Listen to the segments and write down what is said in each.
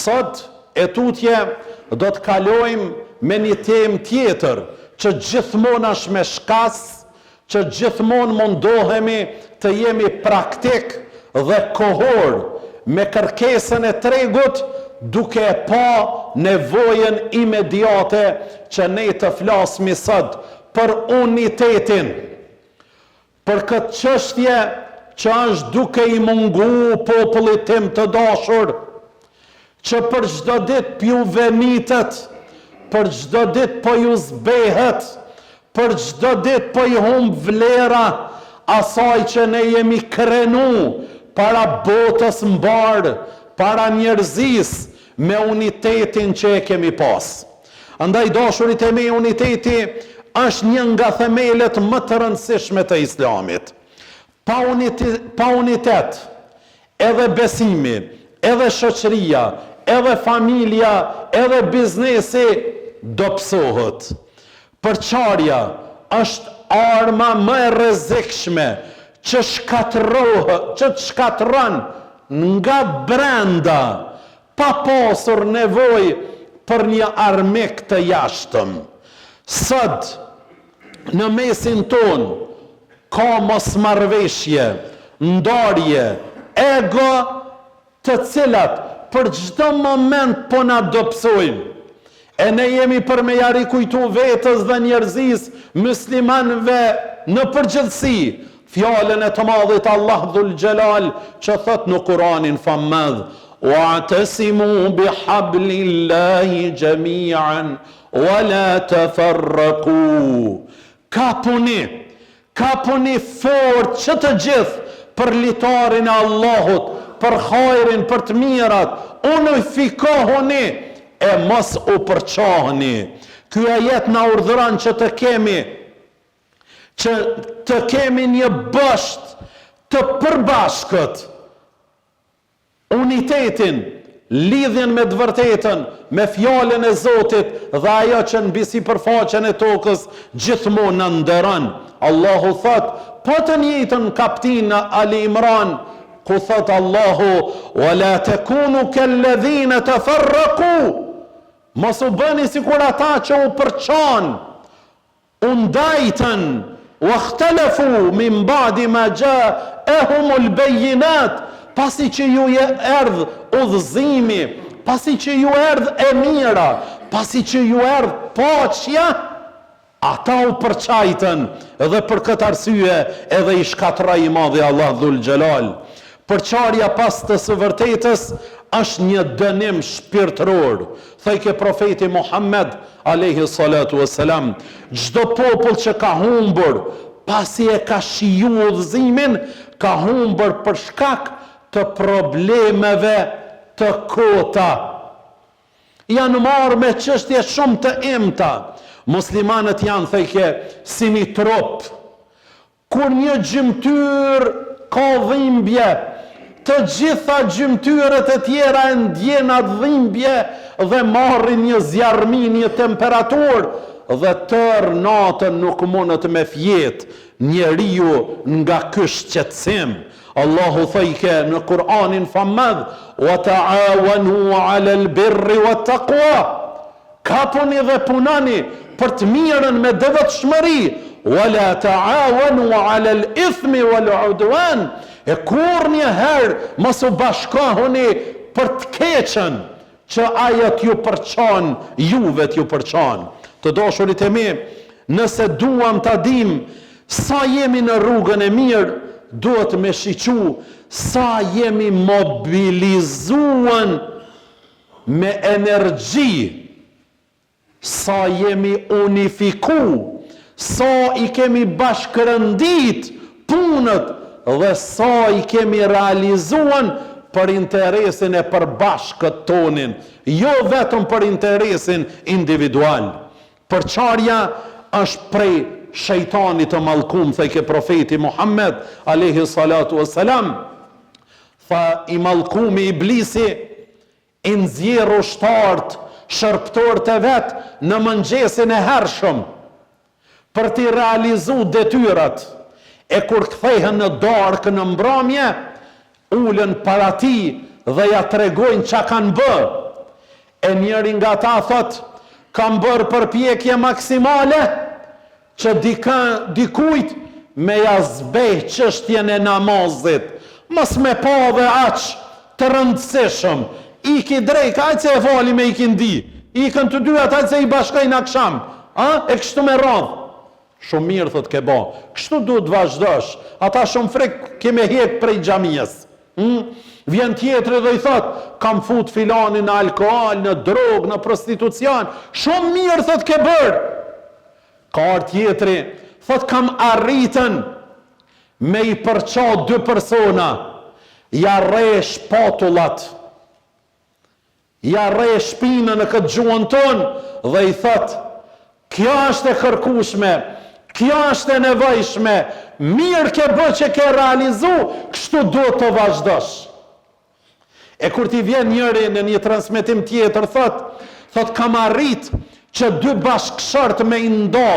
Sot e tutje do të kalojmë me një temë tjetër që gjithmonë është me shkas, që gjithmonë mundohemi të jemi praktik dhe kohor me kërkesën e tregut, duke pa nevojën imediate që ne të flasmi sot për unitetin, për këtë çështje që është duke i mungu popullit tim të dashur, që për çdo ditë pju venitet, për çdo ditë po ju zbehet, për çdo ditë po i humb vlera asaj që ne jemi krenu para botës mbarë, para njerëzis, me unitetin që e kemi pas. Andaj dashurit e me, uniteti është një nga themelet më të rëndësishme të islamit. Pa unitet, edhe besimi, edhe shoqëria, edhe familja, edhe biznesi do psohet. Përçarja është arma më e rrezikshme që të shkatron nga brenda, pa pasur nevojë për një armik të jashtëm. Sot, në mesin ton, ka mosmarrveshje, ndarje, ego, të cilat për çdo moment po na dobësojnë. E ne jemi për me ja rikujtu vetës dhe njerëzis, muslimanëve në përgjithësi, fjalën e të madhit Allah Dhul Gjelal që thot në Kur'anin famadh: "Wa'tasimu bihablillahi jami'an wa la tafarraqu." Kapuni fort që të gjithë për litarin e Allahut, për hajrin, për të mirat, unifikohuni e mos u përçahuni. Ky ajet na urdhëron që të kemi një bësht të përbashkët, unitetin, lidhjen me të vërtetën, me fjalën e Zotit dhe ajo që mbi sipërfaqen e tokës gjithmonë na nderon. Allahu thot, po të njëjtën kaptin Ali Imran, ku thot Allahu: "Wala takunu kalladhina tafarraqu." Mos u bëni sikur ata që u përçan, u ndajtën, wa ikhtalafu min ba'di ma ja'ahumul bayyinat, pasi që ju erdh udhëzimi, pasi që ju erdh e mira, pasi që ju erdh paqja, ata u përçajtën dhe për këtë arsye edhe i shkatroi i madhi Allah Dhul Gjelal. Përçarja pas të së vërtetës është një dënim shpirtëror. Thejke profeti Muhammed alayhi salatu wassalam, çdo popull që ka humbur pasi e ka shiju udhëzimin, ka humbur për shkak të problemeve të kota. Janë marrë me çështje shumë të emta. Muslimanët janë, thejke, si një trup. Kur një gjymtyr ka dhimbje, të gjitha gjymtyrët e tjera e ndjen atë dhimbje dhe marrin një zjarmi, një temperaturë, dhe tërë natën nuk mundet me fjet njeriu nga ky shqetësim. Allahu thejke në Kur'anin famadh: "Wa ta'awanu 'alal birri wat taqwa." Kapuni dhe punani për të mirën me devotshmëri, "Wala ta'awanu 'alal ithmi wal 'udwan." E kur një herë mos u bashkohuni për të keqen, që ajo t'ju përçan, juve t'ju përçan. Të dashurit e mi, nëse duam ta dim sa jemi në rrugën e mirë, duhet me shiqu sa jemi mobilizuan me energji, sa jemi unifiku, sa i kemi bashkërëndit punët dhe sa i kemi realizuan për interesin e përbashkët tonin, jo vetëm për interesin individual. Përçarja është prej shejtanit të mallkum, thejke profeti Muhammed alayhi salatu wassalam. Tha, i mallkumi iblisi i nxjerr ushtarët, shërptorët e vet në mëngjesin e hershëm për t'i realizu detyrat. E kur kthehen në darkë në mbrëmje, ulen para ti dhe ja tregojnë çka kanë bë. E njëri nga ta thot, kam bërë përpjekje maksimale që dikujt me jazbej çështjen e namazit, mos me pa dhe aq të rëndësishëm, iki drejk, ajtë se e fali me ikin di, ikën të dyat, ajtë se i bashkajnë aksham, e kështu me radhë. Shumë mirë, thot ke ba, kështu duhet të vazhdosh, ata shumë frek keme hek prej xhamisë. Vjen tjetri dhe i thot, kam fut filanin në alkohol, në drogë, në prostitucion, shumë mirë, thot ke bërë. Ka arë tjetri, thot kam arritën me i përqa 2 persona, ja re shpatullat, ja re shpinën në këtë gjuhën tonë, dhe i thot, kjo është e kërkushme, kjo është e nevojshme, mirë ke bë që ke realizu, kështu duhet të vazhdosh. E kur ti vjen njëri në një transmetim tjetër, thot kam arrit që 2 bashkëshort me i ndo,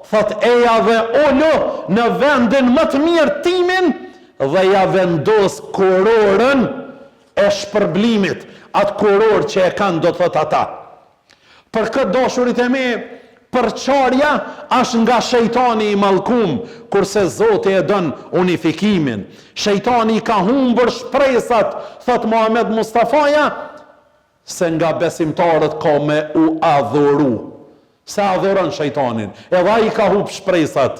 thot eja dhe olo në vendin më të mirë timin, dhe ja vendos kurorën e shpërblimit, atë kuror që e kanë, do të thot ata. Për këtë dashurit e me, përçarja është nga shejtani i mallkum, kurse Zoti e don unifikimin. Shejtani ka humbur shpresat, thot Muhammed Mustafaja, se nga besimtarët ka me u adhuru. Se adhuron shejtanin, edhe ai ka humb shpresat,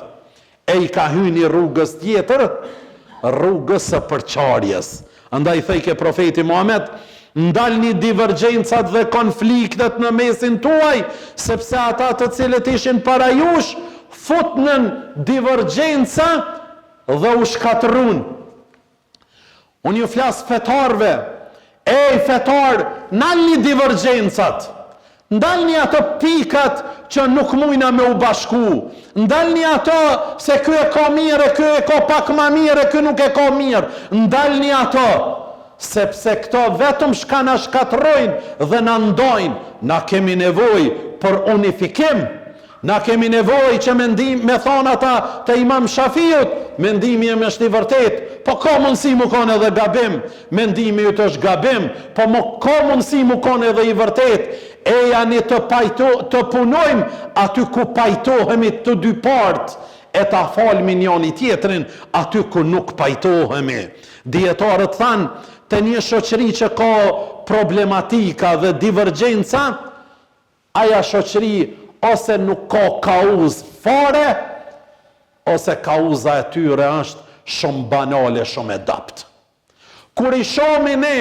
e i ka hyrë një rrugës tjetër, rrugës së përçarjes. Andaj thejke profeti Muhammed, ndalni divergjencat dhe konfliktet në mesin tuaj, sepse ata të cilët ishin para jush, futnën divergjenca dhe u shkatrun. Unë ju flas fetarve, fetar, nalni divergjencat, ndalni ato pikat që nuk mujna me u bashku, ndalni ato se ky e ka mirë, ky e ka pak ma mirë, ky nuk e ka mirë, ndalni ato, sepse këto vetëm shka na shkatrojnë dhe na ndojnë. Na kemi nevoj për unifikim, na kemi nevoj që me thonë ata të Imam Shafiut, mendimi e është i vërtet, po ka mundësi mu konë edhe gabim, mendimi ju të është gabim, po ka mundësi mu konë edhe i vërtet, e janë të punojmë aty ku pajtohemi të dy partë, e ta falmi njoni tjetrin aty ku nuk pajtohemi. Dietarët thanë, të një shoqëri që ka problematika dhe divergjenca, aja shoqëri ose nuk ka kauz fare, ose kauza e tyre është shumë banale, shumë e dapt. Kur i shomi ne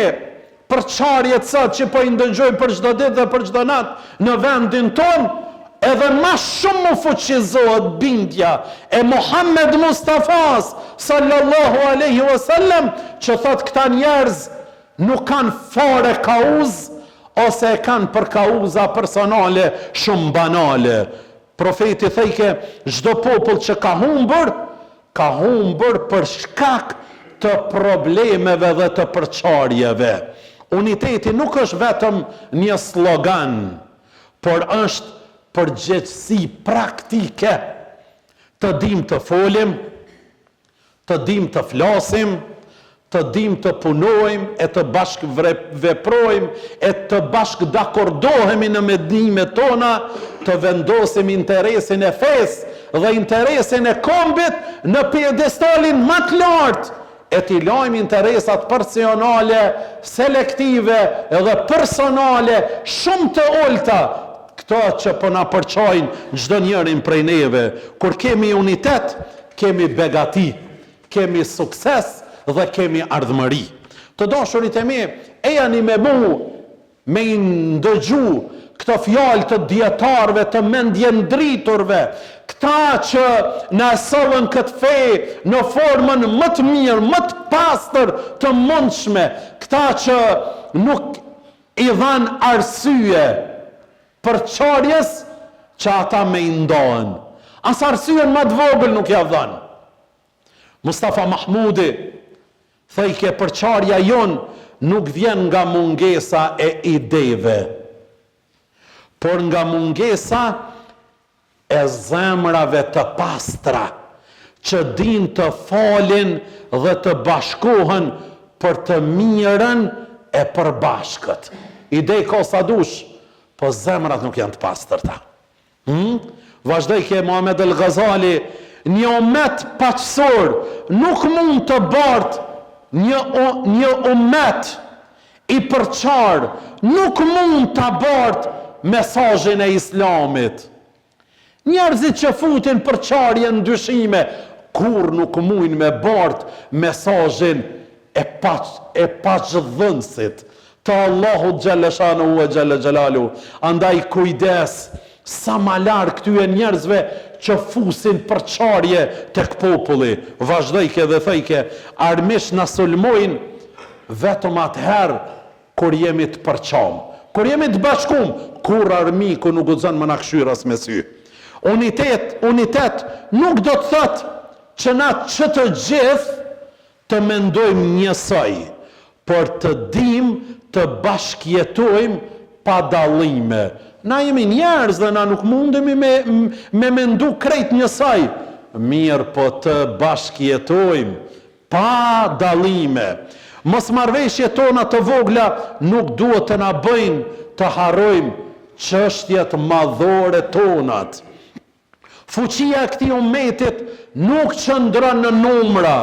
përçarjet sot që po i ndëgjojmë për çdo ditë dhe për çdo natë në vendin ton, edhe ma shumë më fuqizohet bindja e Muhammed Mustafas sallallahu aleyhi wasallam, që thot këta njerëz nuk kanë fare kauz, ose e kanë për kauza personale shumë banale. Profeti thejke, çdo popull që ka humbur për shkak të problemeve dhe të përçarjeve. Uniteti nuk është vetëm një slogan, por është përgjegjësi praktike, të dim të folim, të dim të flasim, të dim të punojmë, e të bashkë veprojmë, e të bashkë dakordohemi në mendimet tona, të vendosim interesin e fesë dhe interesin e kombit në piedestalin më të lartë, e t'i lajmë interesat personale, selektive edhe personale shumë të ulta, këto që po na përçojnë çdo njërin prej neve. Kur kemi unitet, kemi begati, kemi sukses dhe kemi ardhmëri. Të dashurit e mi, e janë me mu me i ndëgju këto fjalë të dietarëve, të mendje ndriturve, këta që na sollën këtë fe në formën më të mirë, më të pastër të mundshme, këta që nuk i dhanë arsye përçarjes që ata me i ndohen. As arsyen më të vogël nuk ja dhanë. Mustafa Mahmudi thejke, përçarja jon nuk vjen nga mungesa e ideve, por nga mungesa e zemrave të pastra, që din të falin dhe të bashkohen për të mirën e përbashkët. Idej ka sa dush, po zemrat nuk janë të pastërta. Vazhdoj ke Muhammed El Ghazali, një umet paqësor nuk mund të bartë një umet i përqar, nuk mund të bartë mesazhin e Islamit. Njerëzit që futin përqarje në dyshime, kur nuk mujnë me bartë mesazhin e paqdhënësit të Allahu xhalla shanuhu ve xhalla xhelalu. Andaj kujdes sa ma larë këtyre njerëzve që fusin përqarje tek populli. Vazhdojke dhe thejke, armish na sulmojnë vetëm atëherë kur jemi të përqam, kur jemi të bashkum, kur armiku nuk guxon më na këshyras me sy. Unitet nuk do të thotë që na që të gjithë të mendojmë njësoj, por të dim të bashkjetojmë pa dallime. Na jemi njerëz dhe na nuk mundemi me mendu krejt njësoj. Mirë, po të bashkjetojmë pa dallime. Mosmarrveshjet tona të vogla nuk duhet të na bëjnë të harrojmë çështjet madhore tonat. Fuqia e këtij ummetit nuk qëndron në numra,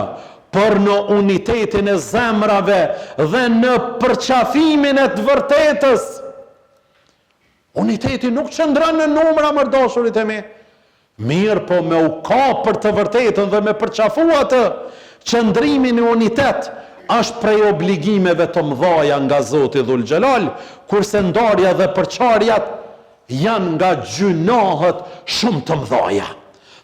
por në unitetin e zemrave dhe në përqafimin e të vërtetës. Uniteti nuk qëndron në numra, mërdashurit e mi. Mirë, po me u kapër të vërtetën dhe me përqafu atë, qëndrimi në unitet është prej obligimeve të mëdhaja nga Zoti Dhul Xhelal, kurse ndarja dhe përqarjat janë nga gjunahët shumë të mëdhaja.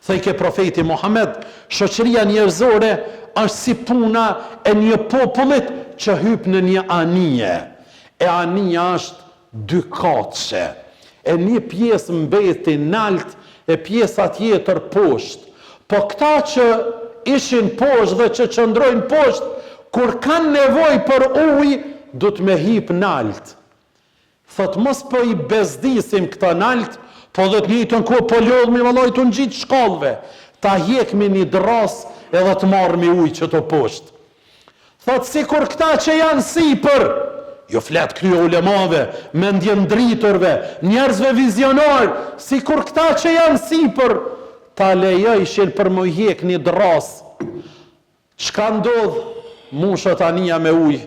Thejke profeti Muhammed, shoqëria njerëzore është si puna e një popullit që hyp në një anije. E anija është dy katëshe. E një pjesë mbeti nalt, e pjesa tjetër poshtë. Po këta që ishin poshtë dhe që qëndrojnë poshtë, kur kanë nevojë për ujë, du të me hip nalt. Thot, mos po i bezdisim këta nalt, po dhe të njëjtën ku po lodhmi vallaj të ngjit shkallëve, ta hjekmi një dras edhe të marrmi ujë që të poshtë. Thot, sikur këta që janë sipër, jo flet krye ulemave, mendje ndriturve, njerëzve vizionar, sikur këta që janë sipër, ta lejojshin për më hjek një dras. Çka ndodh? Mushët anija me ujë.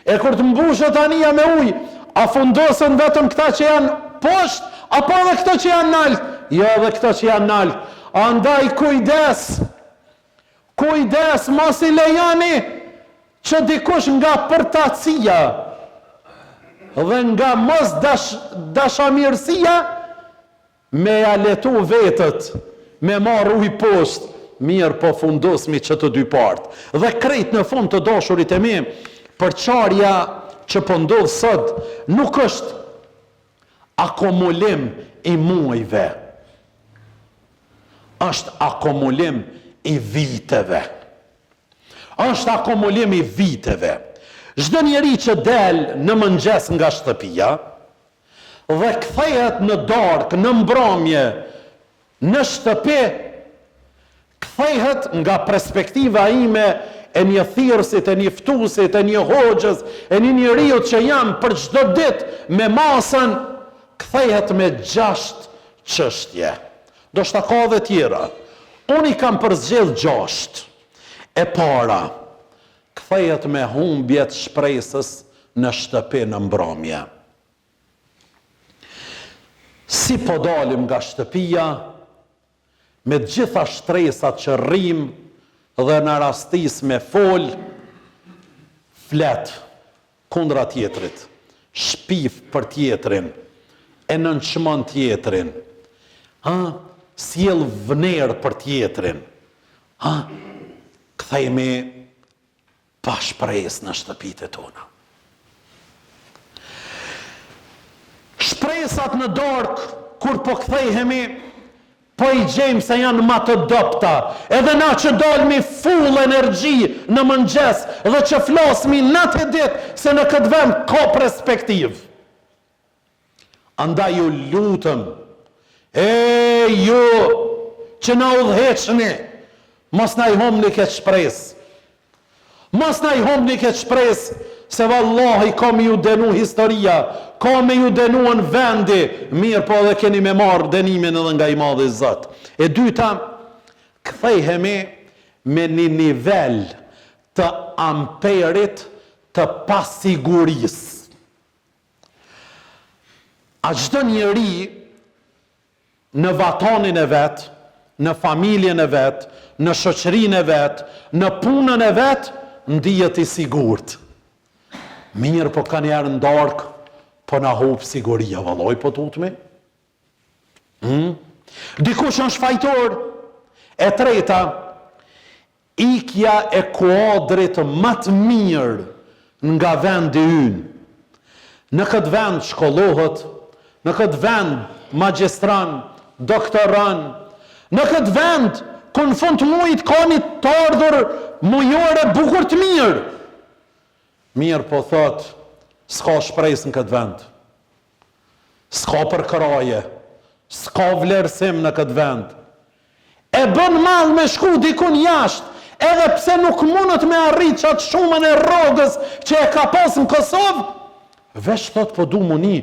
E kur të mbushët anija me ujë, a fundosën vetëm këta që janë poshtë, apo edhe këta që janë nalt? Jo, edhe këta që janë nalt. Andaj kujdes, mos i lejoni që dikush nga përtacia dhe nga mos dashamirësia me ja letu vetët, me marrë ujë poshtë. Mirë, po fundosmi që të dy partë. Dhe krejt në fund të dashurit e mi, përqarja që po ndodh sot nuk është akumulim i muajve, është akumulim i viteve. Është akumulim i viteve. Çdo njeri që del në mëngjes nga shtëpia dhe kthehet në darkë, në mbrëmje, në shtëpi, kthehet nga perspektiva ime e një thirrësit, e një ftuesit, e një hoxhës, e një njeriu që jam për çdo ditë me masën, kthehet me 6 çështje. Do shta ka dhe tjera. Unë i kam përzgjedh 6. E para, kthehet me humbjet shpresës në shtëpi në mbrëmje. Si po dalim nga shtëpia, me gjitha shtresat që rrim dhe në rastis me fol, flet kundra tjetrit, shpif për tjetrin, e nënçmon tjetrin, sjell vnerë për tjetrin, kthehemi pa shpresë në shtëpitë tona. Shpresat në darkë, kur po kthehemi, po i gjejmë se janë ma të dopta, edhe na që dalmi full energji në mëngjes dhe që flasmi natë e ditë se në këtë vend ka perspektiv. Andaj ju lutëm, ju që na udhëheqni, mos na i humni këtë shpresë. Mos na i humni këtë shpresë se vallahi ka me ju denu historia, ka me ju denu në vendi, mirë po edhe keni me marrë denimin edhe nga i madhi Zot. E dyta, kthehemi me një nivel të amperit të pasigurisë. A çdo njeri në vatanin e vet, në familjen e vet, në shoqërinë e vet, në punën e vet, ndihet i sigurt. Mirë po ka njerë në darkë, po na hub siguria, valloj po tutmi. Dikush është fajtor. E treta, ikja e kuadrit më të mirë nga vendi ynë. Në këtë vend shkollohet, në këtë vend magjistran, doktoran, në këtë vend ku në fund të mujit ka një të ardhur mujore bukur të mirë. Mirë po thot, s'ka shpresë në këtë vend. S'ka përkraje, s'ka vlerësim në këtë vend. E bën mall me shku dikun jashtë, edhe pse nuk mundet me arrit qatë shumën e rrogës që e ka pas në Kosovë, veç thot po du muni,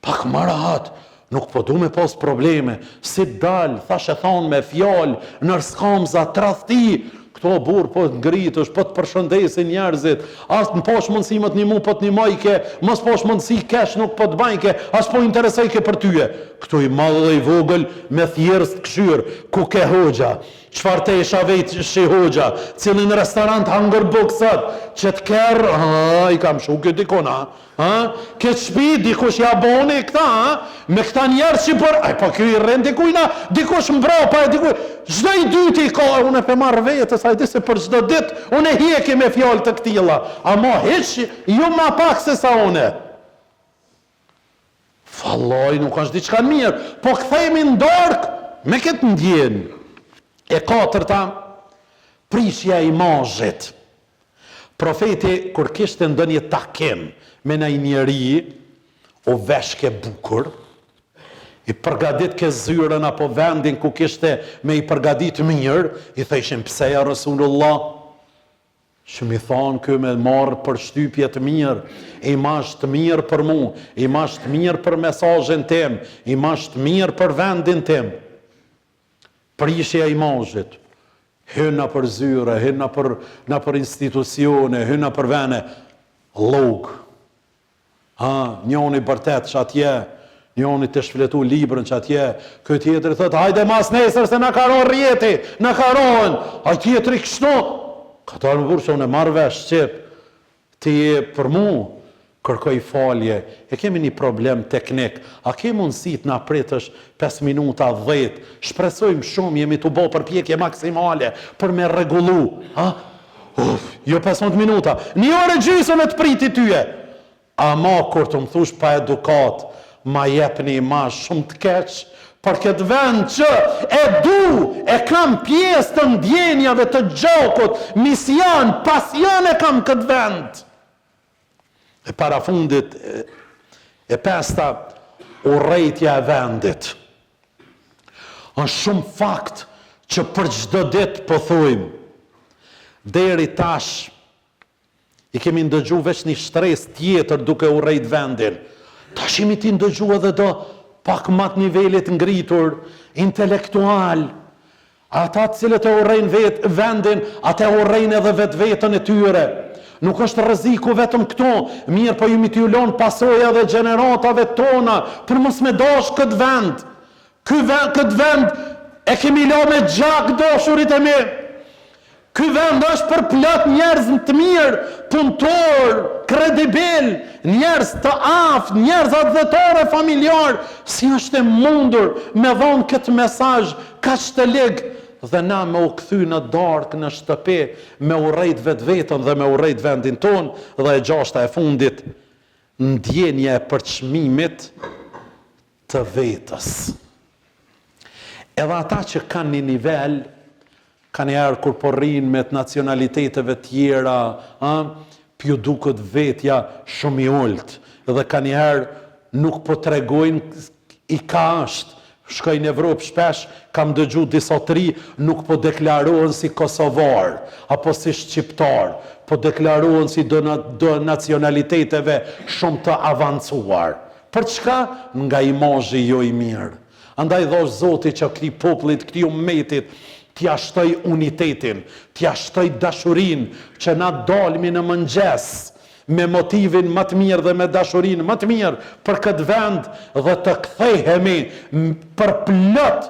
pak më rahat, nuk po du me pas probleme, si dal, thash e thonë me fjallë, nër skamza, tradhti, këto burë po të ngritësh, po të përshëndesin njerëzit, as në posh mundësi më të një mu, po të një majke, mos posh mundësi kesh nuk po të bajke, as po interesojke për tyje. Këtu i madhe dhe i vogël me thjerës të këshyr, ku ke hoxha, qfar te isha vejt shi hoxha, cilin restorant hangër buksat, që të kerë, i kam shuke dikona, këtë shpi, dikush jaboni këta, me këta njerë që për, po kjo i rend dikujna, dikush mbrapa e dikush, çdo i dyti ka, unë e pe marrë vetës, a i di se për çdo dit, unë e hjeki me fjallë të këtila, ama hiq, ju ma pak se sa une. Falloj, nuk është diçka mirë, po kthehemi në darkë me këtë ndjenë. E katërta, prishja i imazhit. Profeti, kur kishte ndonjë takim me një njeri, o veshke bukur, i përgadit ke zyrën apo vendin ku kishte me i përgadit mirë, i thëshin pse ja Rasulullah, që mi thonë kë me marë për shtypje të mirë, imazh të mirë për mu, imazh të mirë për mesazhin tim, imazh të mirë për vendin tim. Prishja i imazhit, hyna për zyre, hyna për institucione, hyna për vene, log. Njoni bërtet që atje, njoni të shfletu librën që atje, këtë tjetëri thëtë, hajde mas nesër se në karon rjeti, në karon, a tjetëri kështu. Këta në burë që unë e marrë vesh qip, ti për mu kërkoj falje, e kemi një problem teknik, a ke mundësit në apretësh 5 minuta 10, shpresojmë shumë, jemi të bo përpjekje maksimale, për me regullu, jo 15 minuta, një orë gjysën e të priti tyje, ama kur të më thush pa edukat, ma jep një imazh shumë të keq, për këtë vend që e du, e kam pjesë të ndjenjave të gjokut, mision, pasion e kam këtë vend. E para fundit, e pesta, urrejtja e vendit. Është shumë fakt që për çdo ditë po thujmë, deri tash, i kemi ndëgju veç një shtres tjetër duke urrejt vendin. Tash imi ti ndëgju edhe do pak mat nivelit ngritur, intelektual, ata cilët e urrejnë vendin, ata e urrejnë edhe vetën e tyre. Nuk është rreziku vetëm këto, mirë po jemi t'ju lënë pasoja dhe gjeneratave tona, për mos me dash këtë vend. Këtë vend e kemi la me gjak dashurit e mi. Ky vend është për plot njerëz të mirë, punëtor, kredibil, njerëz të aftë, njerëz adhetore familjar, si është e mundur me dhonë këtë mesazh kaq të ligë dhe na me u kthy në darkë në shtëpi, me urrejt vetën dhe me urrejt vendin ton, dhe e gjashta e fundit, ndjenja e përçmimit të vetës. Edhe ata që kanë një nivel, ka njerë kur po rrinë me të nacionaliteteve tjera, pju duket vetja shumë i ullt, dhe ka njerë nuk po tregojnë i ka është. Shkoj në Evropë shpesh, kam dëgju disa të ri, nuk po deklarohen si kosovar, apo si shqiptar. po deklarohen si do nacionaliteteve shumë të avancuar. Për çka? Nga imazhi jo i mirë. Andaj dhosh Zoti që këtij popullit, këtij ummetit, t'ja shtoj unitetin, t'ja shtoj dashurin, që na dalmi në mëngjes me motivin më të mirë dhe me dashurin më të mirë për këtë vend dhe të kthehemi për plot